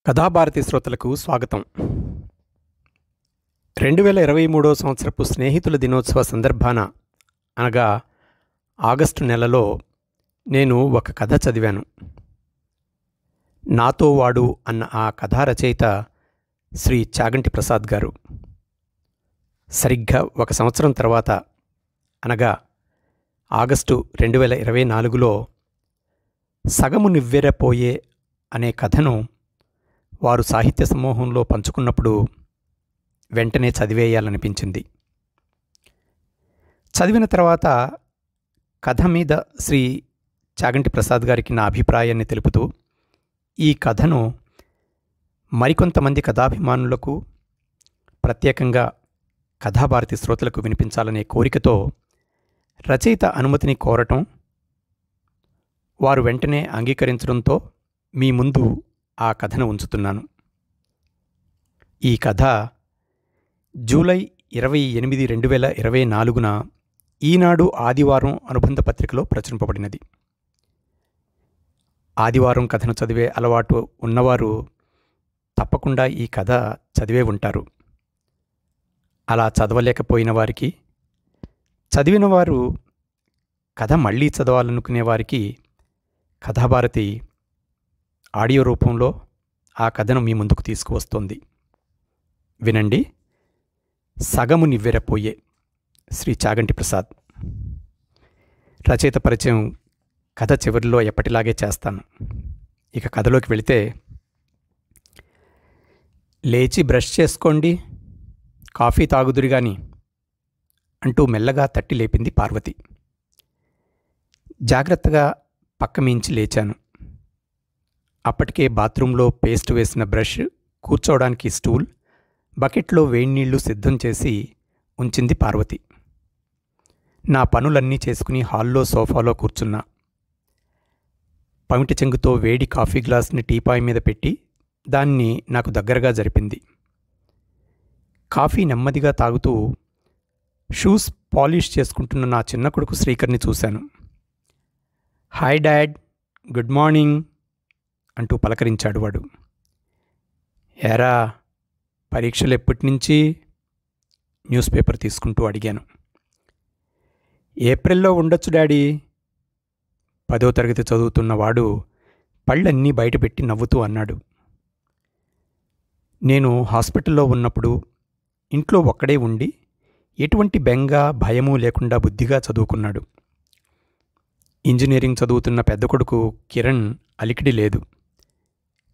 కథాభారతి శ్రోతలకు స్వాగతం. 2023 సంవత్సరపు స్నేహితుల దినోత్సవ సందర్భాన అనగా ఆగస్టు నెలలో నేను ఒక కథ చదివాను. నాతో వాడు అన్న ఆ కథా రచయిత శ్రీ చాగంటి ప్రసాద్ గారు. సరిగ్గా ఒక సంవత్సరం తర్వాత అనగా ఆగస్టు 2024లో సగము నివ్వెరపోయే అనే కథను వారు సాహిత్య సమూహంలో పంచుకున్నప్పుడు వెంటనే చదివేయాలనిపించింది. చదివిన తర్వాత కథ మీద శ్రీ చాగంటి ప్రసాద్ గారికి నా అభిప్రాయాన్ని తెలుపుతూ ఈ కథను మరికొంతమంది కథాభిమానులకు, ప్రత్యేకంగా కథాభారతి శ్రోతలకు వినిపించాలనే కోరికతో రచయిత అనుమతిని కోరటం, వారు వెంటనే అంగీకరించడంతో మీ ముందు ఆ కథను ఉంచుతున్నాను. ఈ కథ జూలై 28, 2024న ఈనాడు ఆదివారం అనుబంధ పత్రికలో ప్రచురింపబడినది. ఆదివారం కథను చదివే అలవాటు ఉన్నవారు తప్పకుండా ఈ కథ చదివే ఉంటారు. అలా చదవలేకపోయిన వారికి, చదివిన వారు కథ మళ్ళీ చదవాలనుకునే వారికి కథాభారతి ఆడియో రూపంలో ఆ కథను మీ ముందుకు తీసుకువస్తోంది. వినండి. సగము నివ్వెరపోయే, శ్రీ చాగంటి ప్రసాద్. రచయిత పరిచయం కథ చివరిలో ఎప్పటిలాగే చేస్తాను. ఇక కథలోకి వెళితే, లేచి బ్రష్ చేసుకోండి, కాఫీ తాగుదురు గాని అంటూ మెల్లగా తట్టి లేపింది పార్వతి. జాగ్రత్తగా పక్క మించి లేచాను. అప్పటికే బాత్రూంలో పేస్ట్ వేసిన బ్రష్, కూర్చోవడానికి స్టూల్, బకెట్లో వేడినీళ్లు సిద్ధం చేసి ఉంచింది పార్వతి. నా పనులన్నీ చేసుకుని హాల్లో సోఫాలో కూర్చున్నా. పమిటి చెంగుతో వేడి కాఫీ గ్లాస్ని టీపాయ్ మీద పెట్టి దాన్ని నాకు దగ్గరగా జరిపింది. కాఫీ నెమ్మదిగా తాగుతూ షూస్ పాలిష్ చేసుకుంటున్న నా చిన్న కొడుకు శ్రీకర్ని చూశాను. హాయ్ డాడ్, గుడ్ మార్నింగ్ అంటూ పలకరించాడు వాడు. ఏరా, పరీక్షలు ఎప్పటినుంచి? న్యూస్ పేపర్ తీసుకుంటూ అడిగాను. ఏప్రిల్లో ఉండొచ్చు డాడీ. 10వ తరగతి చదువుతున్నవాడు పళ్ళన్నీ బయటపెట్టి నవ్వుతూ అన్నాడు. నేను హాస్పిటల్లో ఉన్నప్పుడు ఇంట్లో ఒక్కడే ఉండి ఎటువంటి బెంగ, భయము లేకుండా బుద్ధిగా చదువుకున్నాడు. ఇంజనీరింగ్ చదువుతున్న పెద్ద కొడుకు కిరణ్ అలికిడి లేదు,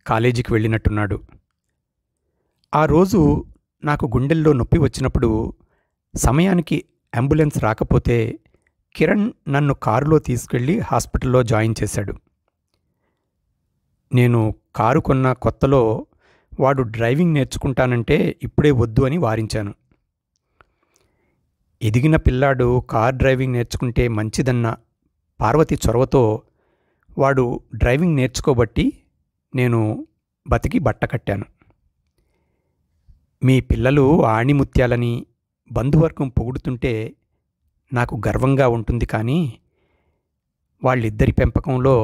కాలేజీకి వెళ్ళినట్టున్నాడు. ఆ రోజు నాకు గుండెల్లో నొప్పి వచ్చినప్పుడు సమయానికి అంబులెన్స్ రాకపోతే కిరణ్ నన్ను కారులో తీసుకెళ్ళి హాస్పిటల్లో జాయిన్ చేశాడు. నేను కారు కొన్న కొత్తలో వాడు డ్రైవింగ్ నేర్చుకుంటానంటే ఇప్పుడే వద్దు అని వారించాను. ఎదిగిన పిల్లాడు కార్ డ్రైవింగ్ నేర్చుకుంటే మంచిదన్న పార్వతి చొరవతో వాడు డ్రైవింగ్ నేర్చుకోబట్టి నేను బతికి బట్ట కట్టాను. మీ పిల్లలు ఆణిముత్యాలని బంధువర్గం పొగుడుతుంటే నాకు గర్వంగా ఉంటుంది, కానీ వాళ్ళిద్దరి పెంపకంలో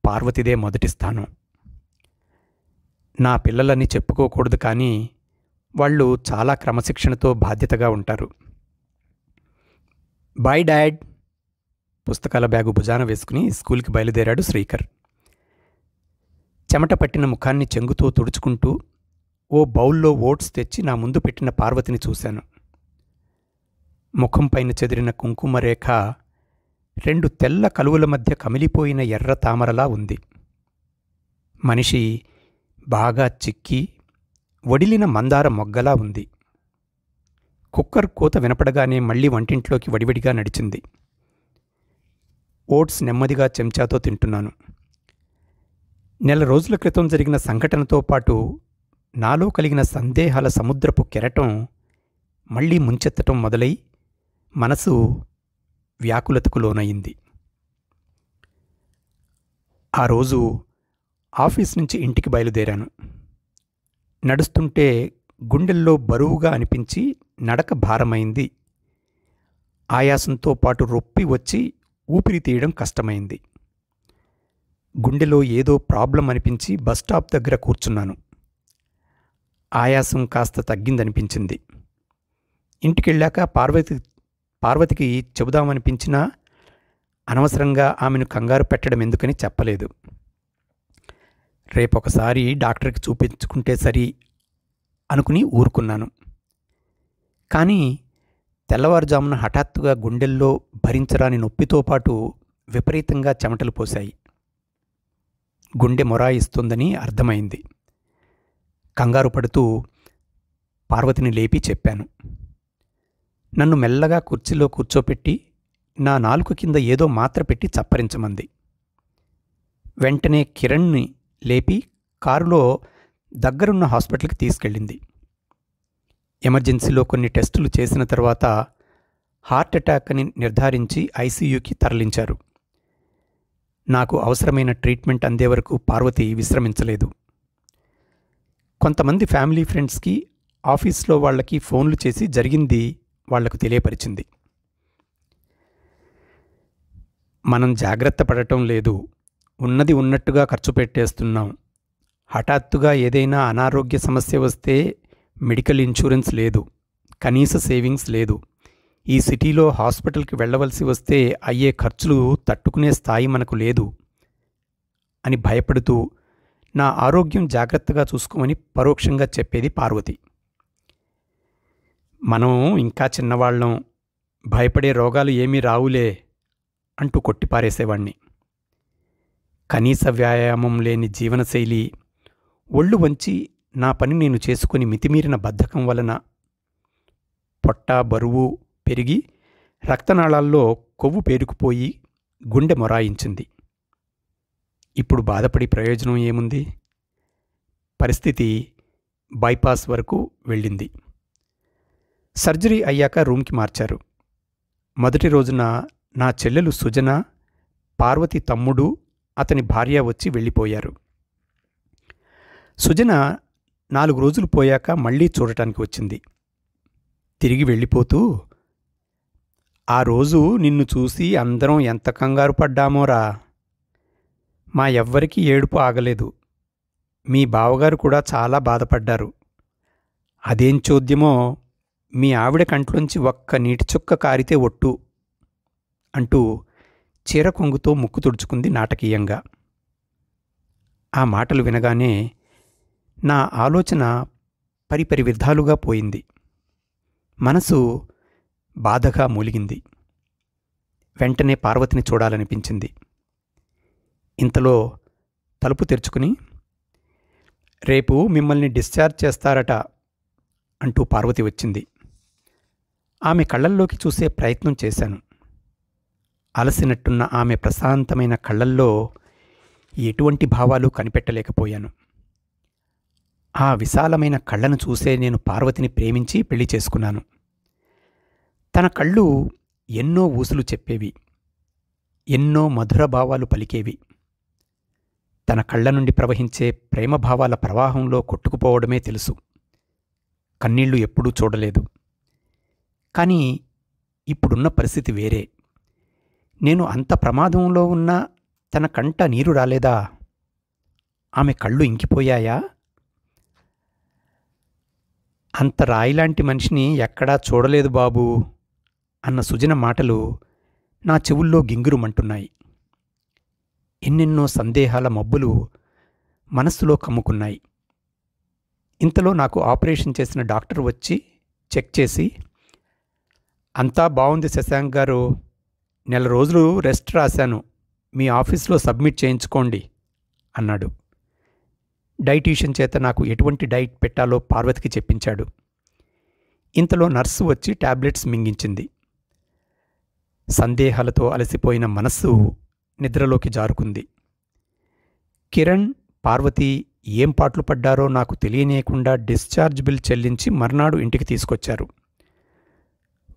పార్వతిదే మొదటి స్థానం. నా పిల్లలని చెప్పుకోకూడదు, కానీ వాళ్ళు చాలా క్రమశిక్షణతో బాధ్యతగా ఉంటారు. Bye dad. పుస్తకాల బ్యాగు భుజాన వేసుకుని స్కూల్కి బయలుదేరాడు శ్రీకర్. చెమట పట్టిన ముఖాన్ని చెంగుతో తుడుచుకుంటూ ఓ బౌల్లో ఓట్స్ తెచ్చి నా ముందు పెట్టిన పార్వతిని చూశాను. ముఖం పైన చెదిరిన కుంకుమ రేఖ 2 తెల్ల కలువల మధ్య కమిలిపోయిన ఎర్ర తామరలా ఉంది. మనిషి బాగా చిక్కి వడిలిన మందార మొగ్గలా ఉంది. కుక్కర్ కూత వినపడగానే మళ్ళీ వంటింట్లోకి వడివడిగా నడిచింది. ఓట్స్ నెమ్మదిగా చెంచాతో తింటున్నాను. నెల రోజుల క్రితం జరిగిన సంఘటనతో పాటు నాలో కలిగిన సందేహాల సముద్రపు కెరటం మళ్లీ ముంచెత్తటం మొదలై మనసు వ్యాకులతకు లోనయింది. ఆ రోజు ఆఫీస్ నుంచి ఇంటికి బయలుదేరాను. నడుస్తుంటే గుండెల్లో బరువుగా అనిపించి నడక భారమైంది. ఆయాసంతో పాటు రొప్పి వచ్చి ఊపిరి తీయడం కష్టమైంది. గుండెలో ఏదో ప్రాబ్లం అనిపించి బస్టాప్ దగ్గర కూర్చున్నాను. ఆయాసం కాస్త తగ్గిందనిపించింది. ఇంటికెళ్ళాక పార్వతికి చెబుదామనిపించినా అనవసరంగా ఆమెను కంగారు పెట్టడం ఎందుకని చెప్పలేదు. రేపొకసారి డాక్టర్కి చూపించుకుంటే సరి అనుకుని ఊరుకున్నాను. కానీ తెల్లవారుజామున హఠాత్తుగా గుండెల్లో భరించరాని నొప్పితో పాటు విపరీతంగా చెమటలు పోశాయి. గుండె మొరాయిస్తుందని అర్థమైంది. కంగారు పడుతూ పార్వతిని లేపి చెప్పాను. నన్ను మెల్లగా కుర్చీలో కూర్చోపెట్టి నా నాలుక కింద ఏదో మాత్ర పెట్టి చప్పరించమంది. వెంటనే కిరణ్ని లేపి కారులో దగ్గరున్న హాస్పిటల్కి తీసుకెళ్ళింది. ఎమర్జెన్సీలో కొన్ని టెస్టులు చేసిన తర్వాత హార్ట్ అటాక్ అని నిర్ధారించి ఐసీయూకి తరలించారు. నాకు అవసరమైన ట్రీట్మెంట్ అందే వరకు పార్వతి విశ్రమించలేదు. కొంతమంది ఫ్యామిలీ ఫ్రెండ్స్కి, ఆఫీస్లో వాళ్ళకి ఫోన్లు చేసి జరిగింది వాళ్లకు తెలియపరిచింది. మనం జాగ్రత్త పడటం లేదు, ఉన్నది ఉన్నట్టుగా ఖర్చు పెట్టేస్తున్నాం. హఠాత్తుగా ఏదైనా అనారోగ్య సమస్య వస్తే మెడికల్ ఇన్సూరెన్స్ లేదు, కనీస సేవింగ్స్ లేదు. ఈ సిటీలో హాస్పిటల్కి వెళ్ళవలసి వస్తే అయ్యే ఖర్చులు తట్టుకునే స్థాయి మనకు లేదు అని భయపడుతూ నా ఆరోగ్యం జాగ్రత్తగా చూసుకోమని పరోక్షంగా చెప్పేది పార్వతి. మనం ఇంకా చిన్నవాళ్ళం, భయపడే రోగాలు ఏమీ రావులే అంటూ కొట్టిపారేసేవాణ్ణి. కనీస వ్యాయామం లేని జీవనశైలి, ఒళ్ళు వంచి నా పని నేను చేసుకుని మితిమీరిన బద్ధకం వలన పొట్ట బరువు పెరిగి రక్తనాళాల్లో కొవ్వు పేరుకుపోయి గుండె మొరాయించింది. ఇప్పుడు బాధపడి ప్రయోజనం ఏముంది? పరిస్థితి బైపాస్ వరకు వెళ్ళింది. సర్జరీ అయ్యాక రూమ్కి మార్చారు. మొదటి రోజున నా చెల్లెలు సుజన, పార్వతి తమ్ముడు, అతని భార్య వచ్చి వెళ్ళిపోయారు. సుజన 4 రోజులు పోయాక మళ్ళీ చూడటానికి వచ్చింది. తిరిగి వెళ్ళిపోతూ, ఆ రోజు నిన్ను చూసి అందరం ఎంత కంగారు పడ్డామోరా. మా ఎవ్వరికీ ఏడుపు ఆగలేదు. మీ బావగారు కూడా చాలా బాధపడ్డారు. అదేం చోద్యమో, మీ ఆవిడ కంట్లోంచి ఒక్క నీటి చుక్క కారితే ఒట్టు అంటూ చీర కొంగుతో ముక్కు తుడుచుకుంది నాటకీయంగా. ఆ మాటలు వినగానే నా ఆలోచన పరిపరి విధాలుగా పోయింది. మనసు బాధగా మూలిగింది. వెంటనే పార్వతిని చూడాలనిపించింది. ఇంతలో తలుపు తెరుచుకుని, రేపు మిమ్మల్ని డిశ్చార్జ్ చేస్తారట అంటూ పార్వతి వచ్చింది. ఆమె కళ్ళల్లోకి చూసే ప్రయత్నం చేశాను. అలసినట్టున్న ఆమె ప్రశాంతమైన కళ్ళల్లో ఎటువంటి భావాలు కనిపెట్టలేకపోయాను. ఆ విశాలమైన కళ్ళను చూసే నేను పార్వతిని ప్రేమించి పెళ్లి చేసుకున్నాను. తన కళ్ళు ఎన్నో ఊసులు చెప్పేవి, ఎన్నో మధుర భావాలు పలికేవి. తన కళ్ళ నుండి ప్రవహించే ప్రేమభావాల ప్రవాహంలో కొట్టుకుపోవడమే తెలుసు. కన్నీళ్లు ఎప్పుడూ చూడలేదు. కానీ ఇప్పుడున్న పరిస్థితి వేరే. నేను అంత ప్రమాదంలో ఉన్నా తన కంట నీరు రాలేదా? ఆమె కళ్ళు ఇంకిపోయాయా? అంత రాయిలాంటి మనిషిని ఎక్కడా చూడలేదు బాబూ అన్న సుజన మాటలు నా చెవుల్లో గింగురుమంటున్నాయి. ఎన్నెన్నో సందేహాల మబ్బులు మనస్సులో కమ్ముకున్నాయి. ఇంతలో నాకు ఆపరేషన్ చేసిన డాక్టర్ వచ్చి చెక్ చేసి, అంతా బాగుంది శశాంక్ గారు, 4 రోజులు రెస్ట్ రాశాను, మీ ఆఫీస్లో సబ్మిట్ చేయించుకోండి అన్నాడు. డైటీషియన్ చేత నాకు ఎటువంటి డైట్ పెట్టాలో పార్వతికి చెప్పించాడు. ఇంతలో నర్సు వచ్చి టాబ్లెట్స్ మింగించింది. సందేహాలతో అలసిపోయిన మనస్సు నిద్రలోకి జారుకుంది. కిరణ్, పార్వతి ఏం పాట్లు పడ్డారో నాకు తెలియనీయకుండా డిశ్చార్జ్ బిల్ చెల్లించి మర్నాడు ఇంటికి తీసుకొచ్చారు.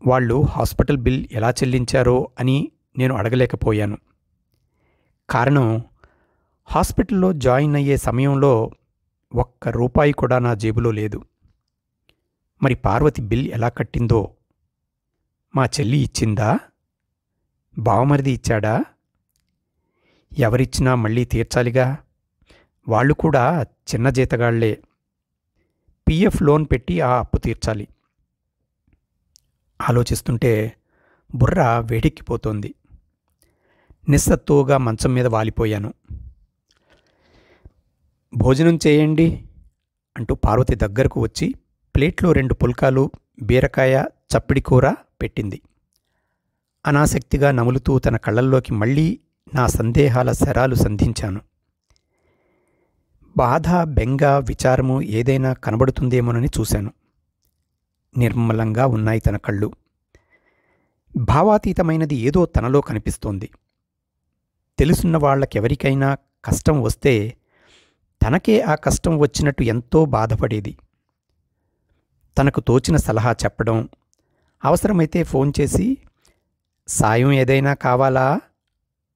వాళ్ళు హాస్పిటల్ బిల్ ఎలా చెల్లించారో అని నేను అడగలేకపోయాను. కారణం, హాస్పిటల్లో జాయిన్ అయ్యే సమయంలో ₹1 కూడా నా జేబులో లేదు. మరి పార్వతి బిల్ ఎలా కట్టిందో? మా చెల్లి ఇచ్చిందా? బావమరిది ఇచ్చాడా? ఎవరిచ్చినా మళ్ళీ తీర్చాలిగా. వాళ్ళు కూడా చిన్న జీతగాళ్లే. పిఎఫ్ లోన్ పెట్టి ఆ అప్పు తీర్చాలి. ఆలోచిస్తుంటే బుర్ర వేడెక్కిపోతోంది. నిస్సత్తువుగా మంచం మీద వాలిపోయాను. భోజనం చేయండి అంటూ పార్వతి దగ్గరకు వచ్చి ప్లేట్లో 2 పుల్కాలు, బీరకాయ, చప్పిడి కూర పెట్టింది. అనాసక్తిగా నములుతూ తన కళ్ళల్లోకి మళ్ళీ నా సందేహాల శరాలు సంధించాను. బాధ, బెంగ, విచారము ఏదైనా కనబడుతుందేమోనని చూశాను. నిర్మలంగా ఉన్నాయి తన కళ్ళు. భావాతీతమైనది ఏదో తనలో కనిపిస్తోంది. తెలుసున్న వాళ్లకెవరికైనా కష్టం వస్తే తనకే ఆ కష్టం వచ్చినట్టు ఎంతో బాధపడేది. తనకు తోచిన సలహా చెప్పడం, అవసరమైతే ఫోన్ చేసి సాయం ఏదైనా కావాలా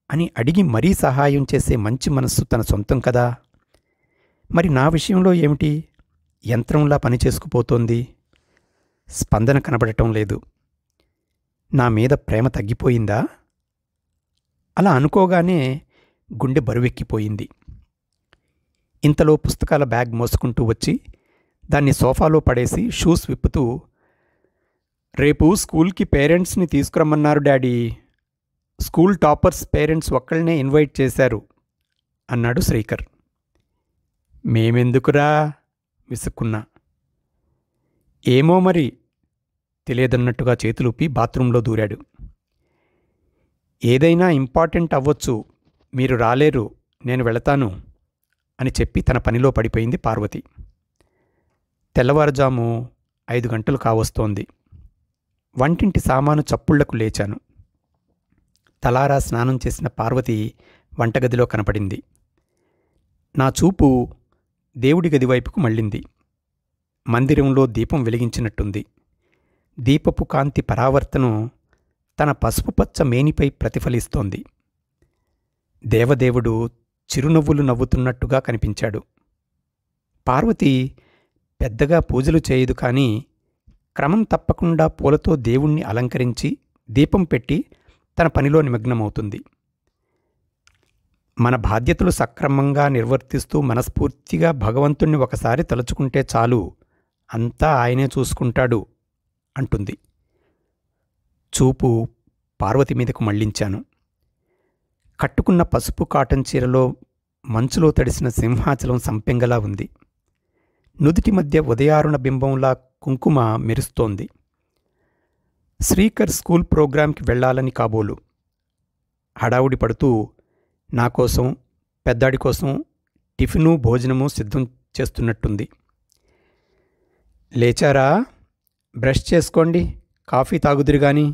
అని అడిగి మరీ సహాయం చేసే మంచి మనస్సు తన సొంతం కదా. మరి నా విషయంలో ఏమిటి? యంత్రంలా పనిచేసుకుపోతోంది. స్పందన కనబడటం లేదు. నా మీద ప్రేమ తగ్గిపోయిందా? అలా అనుకోగానే గుండె బరువెక్కిపోయింది. ఇంతలో పుస్తకాల బ్యాగ్ మోసుకుంటూ వచ్చి దాన్ని సోఫాలో పడేసి షూస్ విప్పుతూ, రేపు స్కూల్కి పేరెంట్స్ని తీసుకురమ్మన్నారు డాడీ. స్కూల్ టాపర్స్ పేరెంట్స్ ఒక్కళ్ళనే ఇన్వైట్ చేశారు అన్నాడు శ్రీకర్. మేమెందుకురా విసుక్కున్నా. ఏమో మరి తెలియదన్నట్టుగా చేతులూపి బాత్రూంలో దూరాడు. ఏదైనా ఇంపార్టెంట్ అవ్వచ్చు, మీరు రాలేరు, నేను వెళతాను అని చెప్పి తన పనిలో పడిపోయింది పార్వతి. తెల్లవారుజాము 5 గంటలు కావస్తోంది. వంటింటి సామాను చప్పుళ్లకు లేచాను. తలారా స్నానం చేసిన పార్వతి వంటగదిలో కనపడింది. నా చూపు దేవుడి గది వైపుకు మళ్ళింది. మందిరంలో దీపం వెలిగించినట్టుంది. దీపపు కాంతి పరావర్తనం తన పసుపు పచ్చ మేనిపై ప్రతిఫలిస్తోంది. దేవదేవుడు చిరునవ్వులు నవ్వుతున్నట్టుగా కనిపించాడు. పార్వతి పెద్దగా పూజలు చేయదు, కానీ క్రమం తప్పకుండా పూలతో దేవుణ్ణి అలంకరించి దీపం పెట్టి తన పనిలో నిమగ్నమవుతుంది. మన బాధ్యతలు సక్రమంగా నిర్వర్తిస్తూ మనస్ఫూర్తిగా భగవంతుణ్ణి ఒకసారి తలుచుకుంటే చాలు, అంతా ఆయనే చూసుకుంటాడు అంటుంది. చూపు పార్వతి మీదకు మళ్లించాను. కట్టుకున్న పసుపు కాటన్ చీరలో మంచులో తడిసిన సింహాచలం సంపెంగలా ఉంది. నుదిటి మధ్య ఉదయారుణ బింబంలా కుంకుమ మెరుస్తోంది. శ్రీకర్ స్కూల్ ప్రోగ్రాంకి వెళ్లాలని కాబోలు. హడావుడి పడుతూ నా కోసం, పెద్దాడి కోసం టిఫిను, భోజనము సిద్ధం చేస్తున్నట్టుంది. లేచారా? బ్రష్ చేసుకోండి, కాఫీ తాగుదురుగాని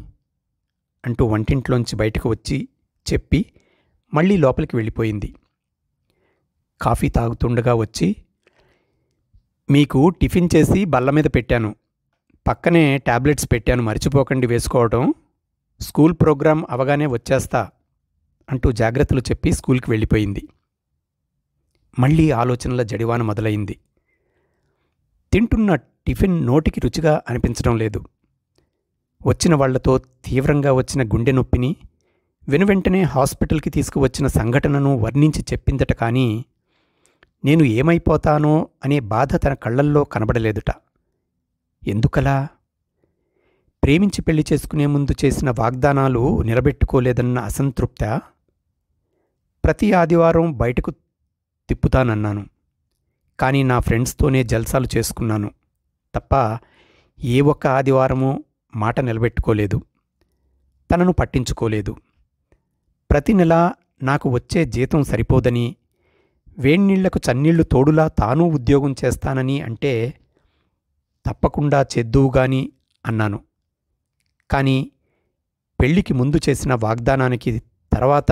అంటూ వంటింట్లోంచి బయటకు వచ్చి చెప్పి మళ్ళీ లోపలికి వెళ్ళిపోయింది. కాఫీ తాగుతుండగా వచ్చి, మీకు టిఫిన్ చేసి బల్ల మీద పెట్టాను, పక్కనే టాబ్లెట్స్ పెట్టాను, మర్చిపోకండి వేసుకోవడం, స్కూల్ ప్రోగ్రాం అవగానే వచ్చేస్తా అంటూ జాగ్రత్తలు చెప్పి స్కూల్కి వెళ్ళిపోయింది. మళ్ళీ ఆలోచనల జడివాన మొదలైంది. తింటున్న టిఫిన్ నోటికి రుచిగా అనిపించడం లేదు. వచ్చిన వాళ్లతో తీవ్రంగా వచ్చిన గుండె నొప్పిని, వెనువెంటనే హాస్పిటల్కి తీసుకువచ్చిన సంఘటనను వర్ణించి చెప్పిందట. కానీ నేను ఏమైపోతానో అనే బాధ తన కళ్లల్లో కనబడలేదుట. ఎందుకలా? ప్రేమించి పెళ్లి చేసుకునే ముందు చేసిన వాగ్దానాలు నిలబెట్టుకోలేదన్న అసంతృప్త? ప్రతి ఆదివారం బయటకు తిప్పుతానన్నాను, కానీ నా ఫ్రెండ్స్తోనే జల్సాలు చేసుకున్నాను తప్ప ఏ ఒక్క ఆదివారమూ మాట నిలబెట్టుకోలేదు. తనను పట్టించుకోలేదు. ప్రతి నెల నాకు వచ్చే జీతం సరిపోదని, వేణ్ణీళ్లకు చన్నీళ్లు తోడులా తానూ ఉద్యోగం చేస్తానని అంటే తప్పకుండా చేద్దువుగాని అన్నాను. కానీ పెళ్లికి ముందు చేసిన వాగ్దానానికి తర్వాత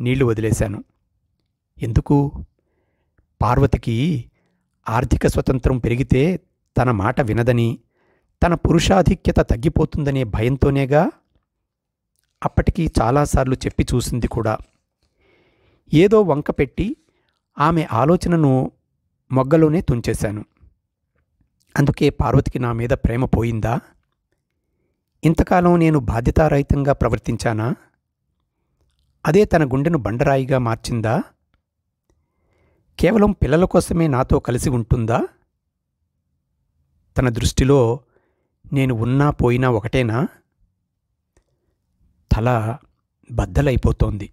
నీళ్లు వదిలేశాను. ఎందుకు? పార్వతికి ఆర్థిక స్వతంత్రం పెరిగితే తన మాట వినదని, తన పురుషాధిక్యత తగ్గిపోతుందనే భయంతోనేగా. అప్పటికి చాలాసార్లు చెప్పి చూసింది కూడా. ఏదో వంక పెట్టి ఆమె ఆలోచనను మొగ్గలోనే తుంచేశాను. అందుకే పార్వతికి నా మీద ప్రేమ పోయిందా? ఇంతకాలం నేను బాధ్యతారహితంగా ప్రవర్తించానా? అదే తన గుండెను బండరాయిగా మార్చిందా? కేవలం పిల్లల కోసమే నాతో కలిసి ఉంటుందా? తన దృష్టిలో నేను ఉన్నా పోయినా ఒకటేనా? తల బద్దలైపోతోంది.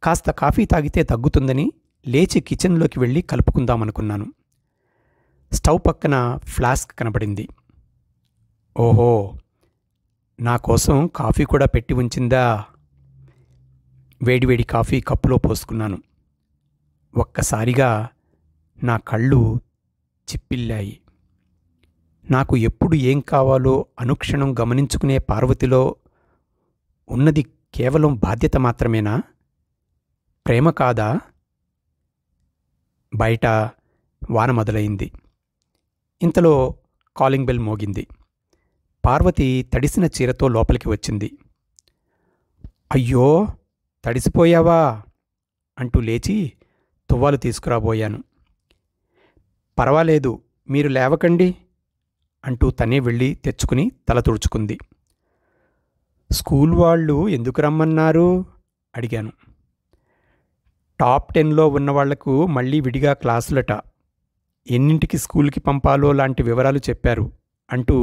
కాస్త కాఫీ తాగితే తగ్గుతుందని లేచి కిచెన్లోకి వెళ్ళి కలుపుకుందామనుకున్నాను. స్టవ్ పక్కన ఫ్లాస్క్ కనబడింది. ఓహో, నా కోసం కాఫీ కూడా పెట్టి ఉంచిందా? వేడివేడి కాఫీ కప్పులో పోసుకున్నాను. ఒక్కసారిగా నా కళ్ళు చిప్పిల్లాయి. నాకు ఎప్పుడు ఏం కావాలో అనుక్షణం గమనించుకునే పార్వతిలో ఉన్నది కేవలం బాధ్యత మాత్రమేనా? ప్రేమ కాదా? బయట వాన మొదలైంది. ఇంతలో కాలింగ్ బెల్ మోగింది. పార్వతి తడిసిన చీరతో లోపలికి వచ్చింది. అయ్యో, తడిసిపోయావా అంటూ లేచి తువ్వాలు తీసుకురాబోయాను. పర్వాలేదు, మీరు లేవకండి అంటూ తనే వెళ్ళి తెచ్చుకుని తల తుడుచుకుంది. స్కూల్ వాళ్ళు ఎందుకు రమ్మన్నారు అడిగాను. టాప్ 10లో ఉన్నవాళ్లకు మళ్ళీ విడిగా క్లాసులట, ఎన్నింటికి స్కూల్కి పంపాలో లాంటి వివరాలు చెప్పారు అంటూ.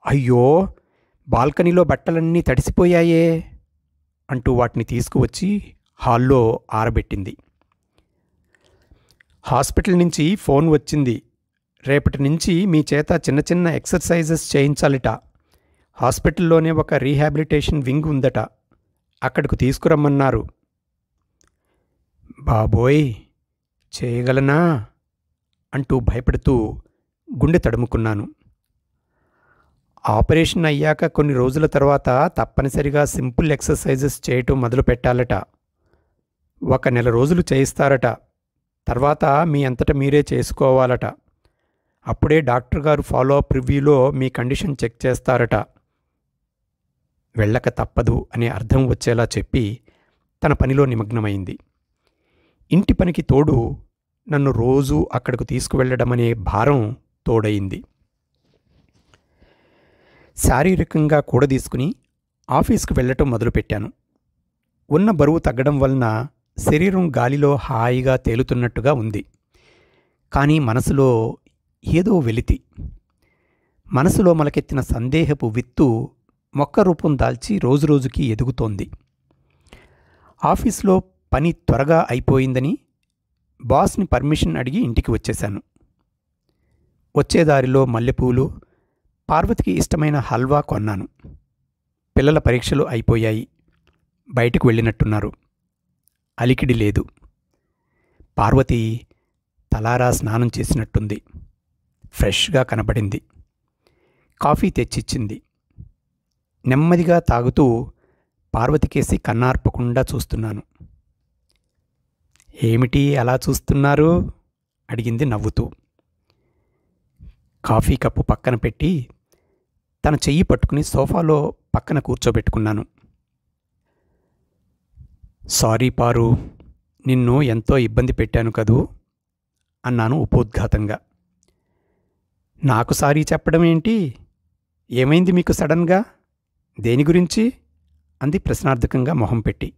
అయ్యో, బాల్కనీలో బట్టలన్నీ తడిసిపోయాయే అంటూ వాటిని తీసుకువచ్చి హాల్లో ఆరబెట్టింది. హాస్పిటల్ నుంచి ఫోన్ వచ్చింది. రేపటి నుంచి మీ చేత చిన్న చిన్న ఎక్సర్సైజెస్ చేయించాలిట. హాస్పిటల్లోనే ఒక రీహాబిలిటేషన్ వింగ్ ఉందట, అక్కడకు తీసుకురమ్మన్నారు. బాబోయ్, చేయగలనా అంటూ భయపడుతూ గుండె తడుముకున్నాను. ఆపరేషన్ అయ్యాక కొన్ని రోజుల తర్వాత తప్పనిసరిగా సింపుల్ ఎక్సర్సైజెస్ చేయటం మొదలు పెట్టాలట. 1 నెల రోజులు చేయిస్తారట. తర్వాత మీ అంతట మీరే చేసుకోవాలట. అప్పుడే డాక్టర్ గారు ఫాలో అప్ రివ్యూలో మీ కండిషన్ చెక్ చేస్తారట. వెళ్ళక తప్పదు అనే అర్థం వచ్చేలా చెప్పి తన పనిలో నిమగ్నమైంది. ఇంటి పనికి తోడు నన్ను రోజూ అక్కడకు తీసుకువెళ్లడమనే భారం తోడయింది. శారీరకంగా కూడదీసుకుని ఆఫీస్కు వెళ్ళటం మొదలుపెట్టాను. ఉన్న బరువు తగ్గడం వలన శరీరం గాలిలో హాయిగా తేలుతున్నట్టుగా ఉంది. కానీ మనసులో ఏదో వెలితి. మనసులో మొలకెత్తిన సందేహపు విత్తు మొక్క రూపం దాల్చి రోజురోజుకి ఎదుగుతోంది. ఆఫీస్లో పని త్వరగా అయిపోయిందని బాస్ని పర్మిషన్ అడిగి ఇంటికి వచ్చేశాను. వచ్చేదారిలో మల్లెపూలు, పార్వతికి ఇష్టమైన హల్వా కొన్నాను. పిల్లల పరీక్షలు అయిపోయాయి. బయటకు వెళ్ళినట్టున్నారు. అలికిడి లేదు. పార్వతి తలారా స్నానం చేసినట్టుంది. ఫ్రెష్గా కనబడింది. కాఫీ తెచ్చిచ్చింది. నెమ్మదిగా తాగుతూ పార్వతికేసి కన్నార్పకుండా చూస్తున్నాను. ఏమిటి అలా చూస్తున్నారు అడిగింది నవ్వుతూ. కాఫీ కప్పు పక్కన పెట్టి తన చెయ్యి పట్టుకుని సోఫాలో పక్కన కూర్చోబెట్టుకున్నాను. సారీ పారు, నిన్ను ఎంతో ఇబ్బంది పెట్టాను కదూ అన్నాను ఉపోద్ఘాతంగా. నాకు సారీ చెప్పడం ఏంటి? ఏమైంది మీకు సడన్గా? దేని గురించి అంది ప్రశ్నార్థకంగా మొహం పెట్టి.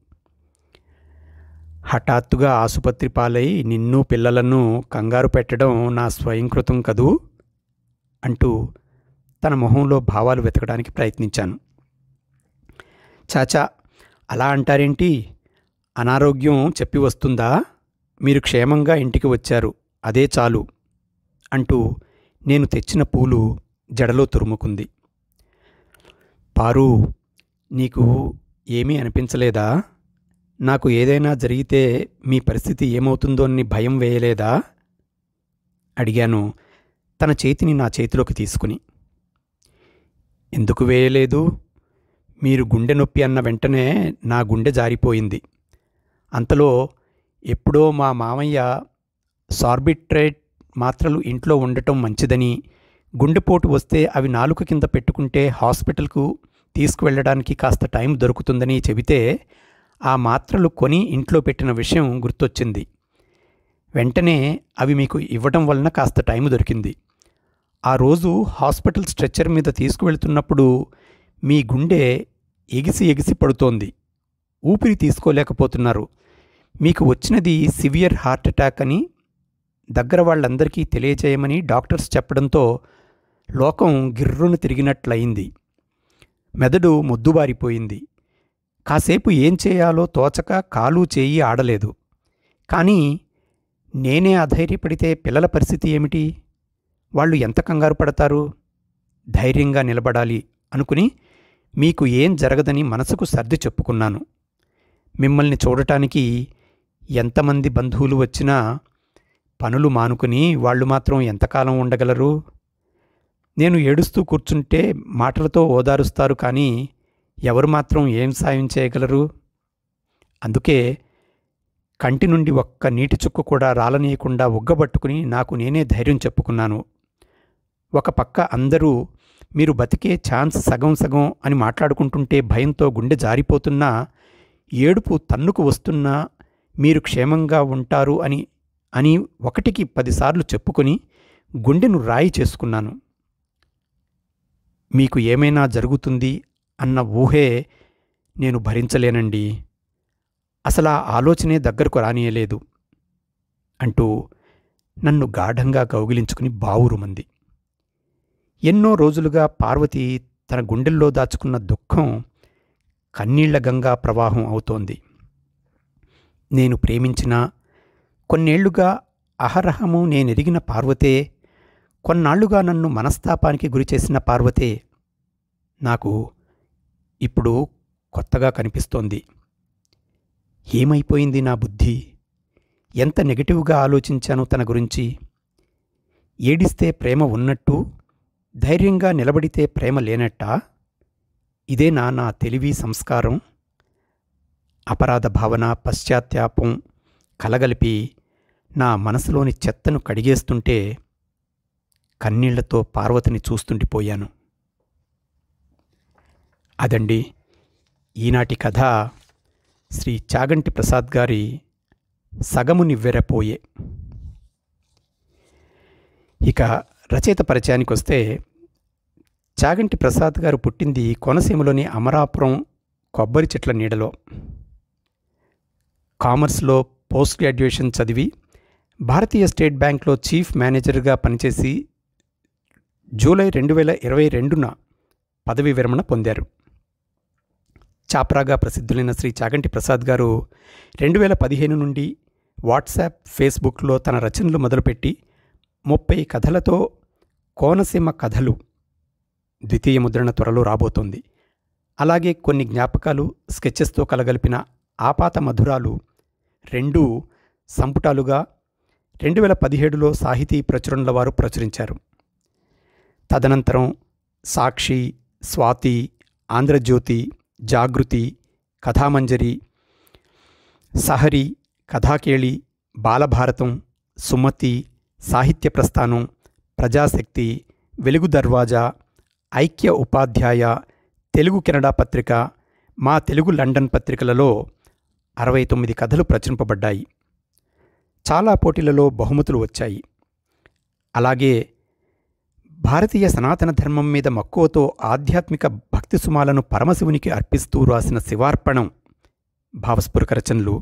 హఠాత్తుగా ఆసుపత్రి పాలై నిన్ను పిల్లలను కంగారు పెట్టడం నా స్వయంకృతం కదూ అంటూ తన మొహంలో భావాలు వెతకడానికి ప్రయత్నించాను. చాచా, అలా అంటారేంటి? అనారోగ్యం చెప్పి వస్తుందా? మీరు క్షేమంగా ఇంటికి వచ్చారు, అదే చాలు అంటూ నేను తెచ్చిన పూలు జడలో తురుముకుంది. పారు, నీకు ఏమీ అనిపించలేదా? నాకు ఏదైనా జరిగితే మీ పరిస్థితి ఏమవుతుందోని భయం వేయలేదా అడిగాను తన చేతిని నా చేతిలోకి తీసుకుని. ఎందుకు వేయలేదు? మీరు గుండె నొప్పి అన్న వెంటనే నా గుండె జారిపోయింది. అంతలో ఎప్పుడో మా మామయ్య సార్బిట్రేట్ మాత్రలు ఇంట్లో ఉండటం మంచిదని, గుండెపోటు వస్తే అవి నాలుక కింద పెట్టుకుంటే హాస్పిటల్కు తీసుకువెళ్ళడానికి కాస్త టైం దొరుకుతుందని చెబితే ఆ మాత్రలు కొని ఇంట్లో పెట్టిన విషయం గుర్తొచ్చింది. వెంటనే అవి మీకు ఇవ్వటం వలన కాస్త టైం దొరికింది. ఆ రోజు హాస్పిటల్ స్ట్రెచ్చర్ మీద తీసుకువెళ్తున్నప్పుడు మీ గుండె ఎగిసి ఎగిసి పడుతోంది. ఊపిరి తీసుకోలేకపోతున్నారు. మీకు వచ్చినది సివియర్ హార్ట్ అటాక్ అని దగ్గర వాళ్ళందరికీ తెలియజేయమని డాక్టర్స్ చెప్పడంతో లోకం గిర్రును తిరిగినట్లయింది. మెదడు మొద్దుబారిపోయింది. కాసేపు ఏం చేయాలో తోచక కాలు చేయి ఆడలేదు. కానీ నేనే అధైర్యపడితే పిల్లల పరిస్థితి ఏమిటి? వాళ్ళు ఎంత కంగారు పడతారు? ధైర్యంగా నిలబడాలి అనుకుని మీకు ఏం జరగదని మనసుకు సర్ది చెప్పుకున్నాను. మిమ్మల్ని చూడటానికి ఎంతమంది బంధువులు వచ్చినా పనులు మానుకుని వాళ్ళు మాత్రం ఎంతకాలం ఉండగలరు? నేను ఏడుస్తూ కూర్చుంటే మాటలతో ఓదారుస్తారు, కానీ ఎవరు మాత్రం ఏం సాయం చేయగలరు? అందుకే కంటి నుండి ఒక్క నీటి చుక్క కూడా రాలనీయకుండా ఉగ్గబట్టుకుని నాకు నేనే ధైర్యం చెప్పుకున్నాను. ఒక పక్క అందరూ మీరు బతికే ఛాన్స్ సగం సగం అని మాట్లాడుకుంటుంటే భయంతో గుండె జారిపోతున్నా, ఏడుపు తన్నుకు వస్తున్నా మీరు క్షేమంగా ఉంటారు అని అని 1కి 10 సార్లు చెప్పుకొని గుండెను రాయి చేసుకున్నాను. మీకు ఏమైనా జరుగుతుంది అన్న ఊహే నేను భరించలేనండి. అసలా ఆలోచనే దగ్గరకు రానియలేదు అంటూ నన్ను గాఢంగా కౌగిలించుకుని బావురుమంది. ఎన్నో రోజులుగా పార్వతి తన గుండెల్లో దాచుకున్న దుఃఖం కన్నీళ్ల గంగా ప్రవాహం అవుతోంది. నేను ప్రేమించిన కొన్నేళ్లుగా అహరహము నేనెరిగిన పార్వతే, కొన్నాళ్లుగా నన్ను మనస్తాపానికి గురిచేసిన పార్వతే నాకు ఇప్పుడు కొత్తగా కనిపిస్తోంది. ఏమైపోయింది నా బుద్ధి? ఎంత నెగటివ్గా ఆలోచించాను తన గురించి. ఏడిస్తే ప్రేమ ఉన్నట్టు, ధైర్యంగా నిలబడితే ప్రేమ లేనట్టా? ఇదేనా నా తెలివి సంస్కారం? అపరాధ భావన, పశ్చాత్తాపం కలగలిపి నా మనసులోని చెత్తను కడిగేస్తుంటే కన్నీళ్లతో పార్వతిని చూస్తుండిపోయాను. అదండి ఈనాటి కథ. శ్రీ చాగంటి ప్రసాద్ గారి సగము నివ్వెరపోయే. ఇక రచయిత పరిచయానికి వస్తే, చాగంటి ప్రసాద్ గారు పుట్టింది కోనసీమలోని అమరాపురం కొబ్బరి చెట్ల నీడలో. కామర్స్లో పోస్ట్ గ్రాడ్యుయేషన్ చదివి భారతీయ స్టేట్ బ్యాంక్లో చీఫ్ మేనేజర్గా పనిచేసి జూలై 2022న పదవీ విరమణ పొందారు. చాప్రాగా ప్రసిద్ధులైన శ్రీ చాగంటి ప్రసాద్ గారు 2015 నుండి వాట్సాప్, ఫేస్బుక్లో తన రచనలు మొదలుపెట్టి 30 కథలతో కోనసీమ కథలు ద్వితీయ ముద్రణ త్వరలో రాబోతోంది. అలాగే కొన్ని జ్ఞాపకాలు, స్కెచెస్తో కలగలిపిన ఆపాత మధురాలు 2 సంపుటాలుగా 2017లో సాహితీ ప్రచురణల వారు ప్రచురించారు. తదనంతరం సాక్షి, స్వాతి, ఆంధ్రజ్యోతి, జాగృతి, కథామంజరి, సహరి, కథాకేళి, బాలభారతం, సుమతి, సాహిత్య ప్రస్థానం, ప్రజాశక్తి, వెలుగు దర్వాజా, ఐక్య ఉపాధ్యాయ, తెలుగు కెనడా పత్రిక, మా తెలుగు లండన్ పత్రికలలో 69 కథలు ప్రచురింపబడ్డాయి. చాలా పోటీలలో బహుమతులు వచ్చాయి. అలాగే భారతీయ సనాతన ధర్మం మీద మక్కువతో ఆధ్యాత్మిక భక్తి సుమాలను పరమశివునికి అర్పిస్తూ రాసిన శివార్పణం భావస్ఫురక రచనలు,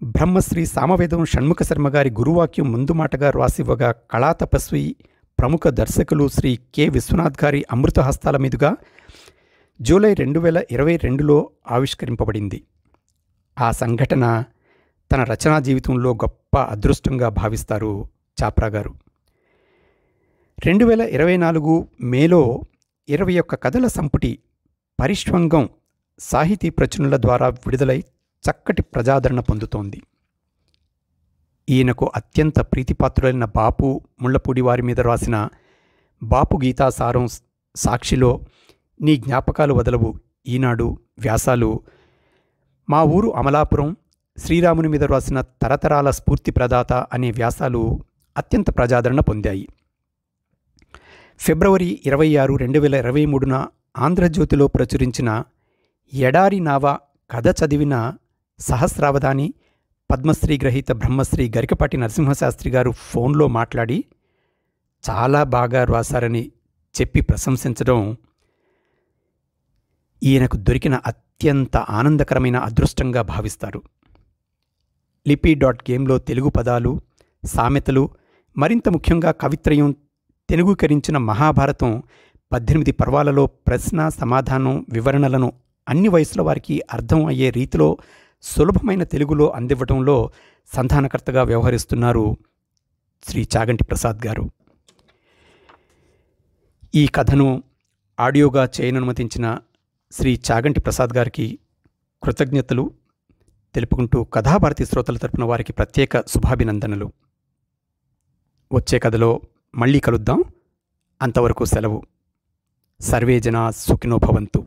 బ్రహ్మశ్రీ సామవేదం షణ్ముఖ శర్మ గారి గురువాక్యం ముందు మాటగా రాసివ్వగా కళాతపస్వి, ప్రముఖ దర్శకులు శ్రీ కె విశ్వనాథ్ గారి అమృత హస్తాల మీదుగా జూలై 2022లో ఆవిష్కరింపబడింది. ఆ సంఘటన తన రచనా జీవితంలో గొప్ప అదృష్టంగా భావిస్తారు చాప్రా గారు. 2024 మేలో 21 కథల సంపుటి పరిష్వంగం సాహితీ ప్రచురణల ద్వారా విడుదలై చక్కటి ప్రజాదరణ పొందుతోంది. ఈయనకు అత్యంత ప్రీతిపాత్రులైన బాపు ముళ్లపూడి వారి మీద రాసిన బాపు గీతాసారం, సాక్షిలో నీ జ్ఞాపకాలు వదలవు ఈనాడు వ్యాసాలు, మా ఊరు అమలాపురం, శ్రీరాముని మీద రాసిన తరతరాల స్ఫూర్తి ప్రదాత అనే వ్యాసాలు అత్యంత ప్రజాదరణ పొందాయి. ఫిబ్రవరి 26, 2023న ఆంధ్రజ్యోతిలో ప్రచురించిన ఎడారి నావ కథ చదివిన సహస్రావధాని, పద్మశ్రీ గ్రహీత బ్రహ్మశ్రీ గరికపాటి నరసింహశాస్త్రి గారు ఫోన్లో మాట్లాడి చాలా బాగా రాశారని చెప్పి ప్రశంసించడం ఈయనకు దొరికిన అత్యంత ఆనందకరమైన అదృష్టంగా భావిస్తారు. లిపి.గేమ్లో తెలుగు పదాలు, సామెతలు, మరింత ముఖ్యంగా కవిత్రయం తెలుగుకరించిన మహాభారతం 18 పర్వాలలో ప్రశ్న, సమాధానం, వివరణలను అన్ని వయసుల వారికి అర్థం అయ్యే రీతిలో సులభమైన తెలుగులో అందివ్వటంలో సంధానకర్తగా వ్యవహరిస్తున్నారు శ్రీ చాగంటి ప్రసాద్ గారు. ఈ కథను ఆడియోగా చేయననుమతించిన శ్రీ చాగంటి ప్రసాద్ గారికి కృతజ్ఞతలు తెలుపుకుంటూ కథాభారతి శ్రోతల తరపున వారికి ప్రత్యేక శుభాభినందనలు. వచ్చే కథలో మళ్ళీ కలుద్దాం. అంతవరకు సెలవు. సర్వే జనా సుఖినో భవంతు.